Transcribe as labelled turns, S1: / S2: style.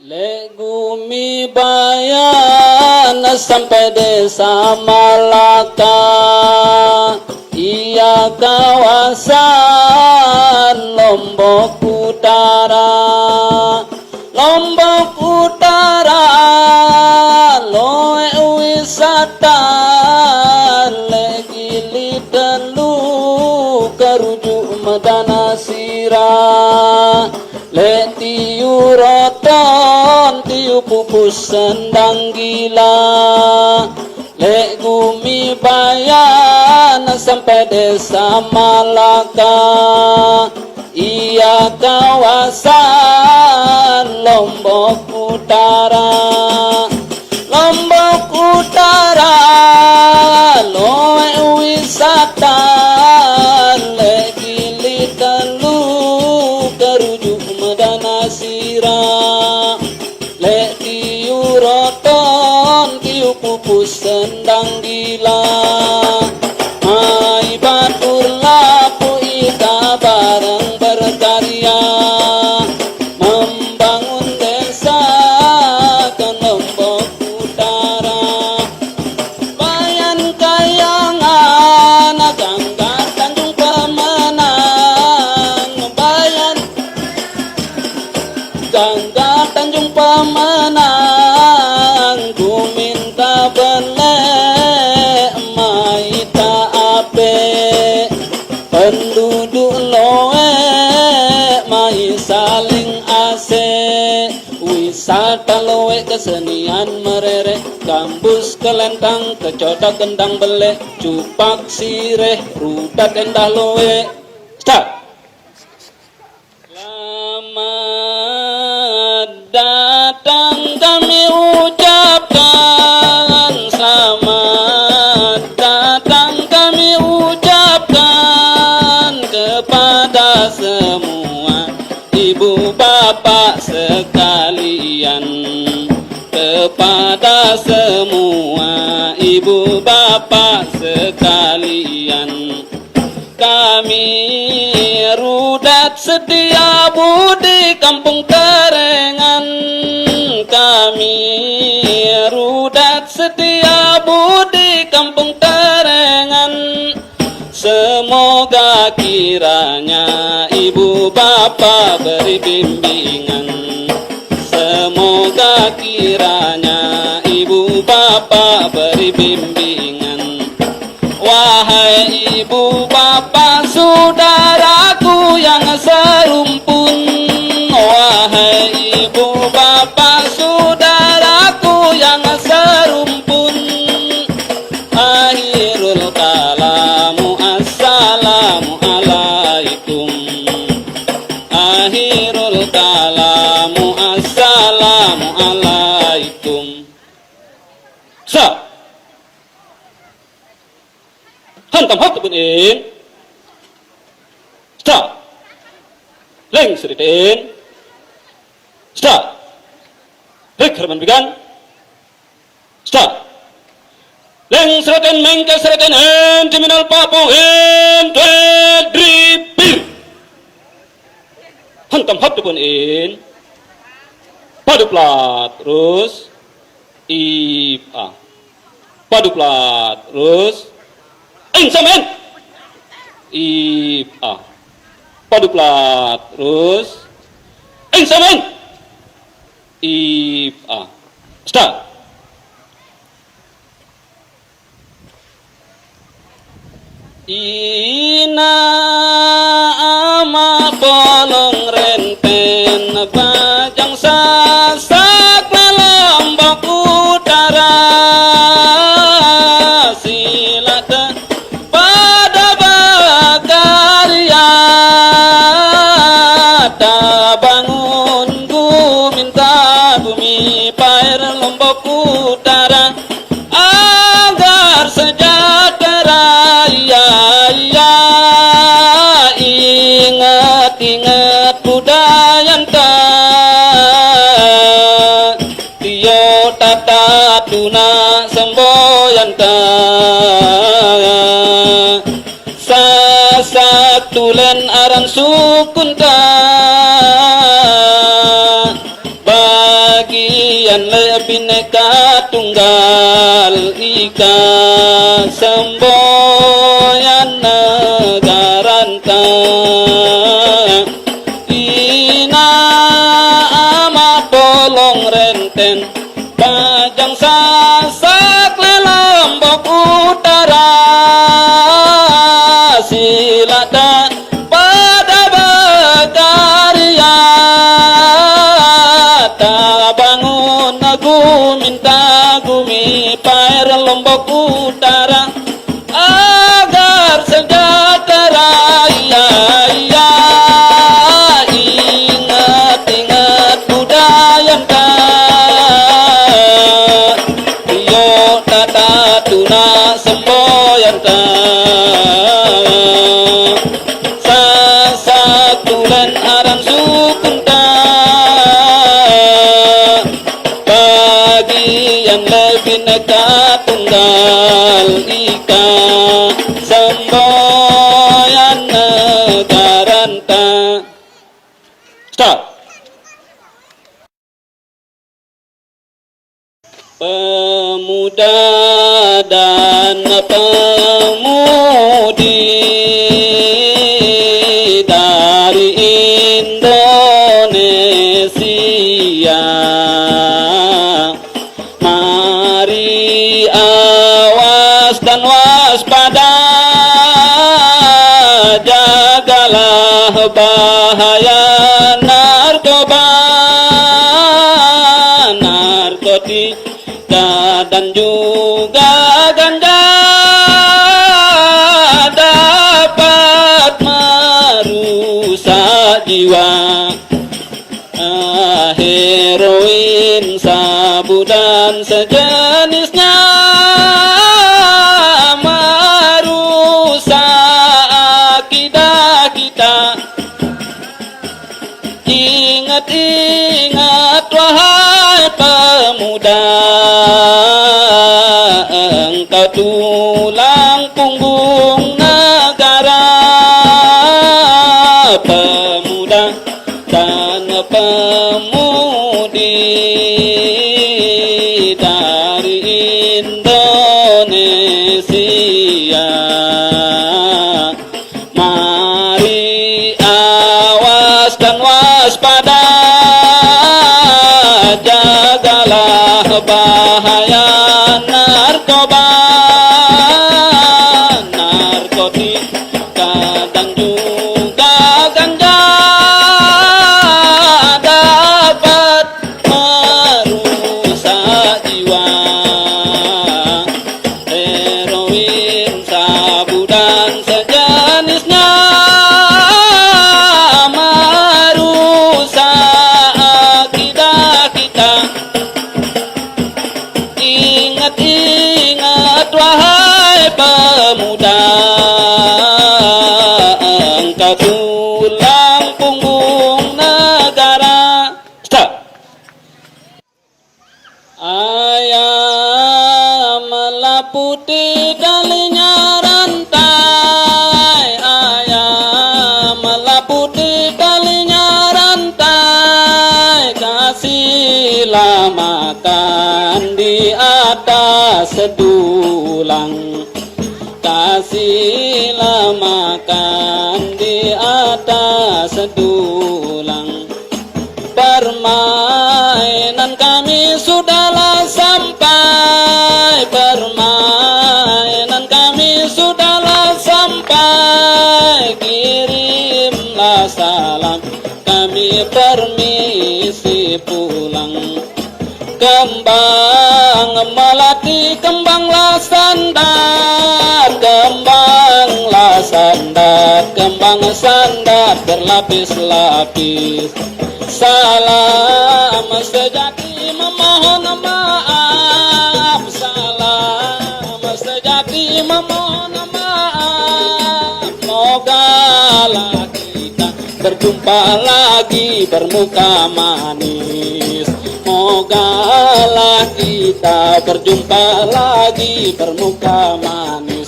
S1: Legumi bayan sampai desa Malaka, ia kawasan Lombok Utara. Lombok Utara loe wisata legili delu kerujuk medana sirah. Le tiu roton tiu pupus sendang gila, le gumi bayan sampai desa Malaka, ia kawasan Lombok Utara. Lombok Utara loe wisata le gili telu kerujuk medana sirah. Le tiu roton tiu pupus sendang gila, hai batur lapu ita bareng berkarya membangun desa ke Lombok Utara. Bayan kayangan Gangga Tanjung Pemenang, bayan Gangga Tanjung Pemenang, ku minta belek maita ape penduduk loe mai saling ase. Wisata loe kesenian merere, gambus kelentang kecodok gendang belek, cupak sireh rudat endah loe. Start. Selamat datang kami ucapkan, selamat datang kami ucapkan kepada semua ibu bapak sekalian, kepada semua ibu bapak sekalian. Kami rudat setia budi kampung Kerengan, kami rudat setia budi kampung Kerengan. Semoga kiranya ibu bapak beri bimbingan, semoga kiranya ibu bapak beri bimbingan. Wahai ibu bapak saudaraku yang serumpun, wahai ibu bapak saudaraku yang serumpun, akhirul kalamu assalamu alaikum, akhirul kalamu assalamu alaikum. Hantam hak tebunin, start. Leng seritain, start. Lek herman bigan, start. Leng seritain mengke seritain terminal papo dripir. Hantam hak tebunin, padu plat terus, ipa, padu plat terus. Samen ipa padu plat terus samen ipa start. Ina ama bolong renten bajang sasak Lombok Utara, silata pada bakarya ta bangun ku minta bumi pair Lombok Utara agar sejahtera. Ya ya ingat budaya ta tio tata tuna semboyanta sasak tulen aran sukunta Bhinneka Tunggal Ika semboyan negaranta ina amat bolong renten Bajang Sasak Lombok Utara silata pada berkarya tak bangun aku minta gumi pair Lombok Utara agar sejahtera ya ya ingat budaya Tio tata tuna semboyanta sasatulan aran sukunta bagi yang lebih nekat tunggal ika semboyan negaranta. Stop. Pemuda dan pemudi dari Indonesia, mari awas dan waspada, jagalah bahaya narkoba, narkotika dan juga ganja dapat merusak jiwa. Heroin, sabu dan sejenisnya merusak akidah kita. Ingat-ingat wahai pemuda, engkau tulang punggung negara. Pemuda dan pemudi dari Indonesia, mari awas dan waspada, jagalah bahaya narkoba, narkotika dan juga ganja dapat merusak jiwa. Heroin, sabu dan sejenisnya merusak akidah kita. Ingat-ingat wahai pemuda, engkau tulang punggung negara. Stop. Ayam melaputi talinya rantai, ayam melaputi talinya rantai, kasihlah makan di atas sedulang, kasihlah makan di atas sedulang. Permainan kami sudahlah sampai, permainan kami sudahlah sampai, kirimlah salam kami permisi pulang. Kembang melati, kembanglah sandar, kembanglah sandar, kembang sandar berlapis-lapis. Salam sejati memohon maaf, salam sejati memohon maaf. Mogalah kita berjumpa lagi bermuka manis, mogalah kita berjumpa lagi bermuka manis.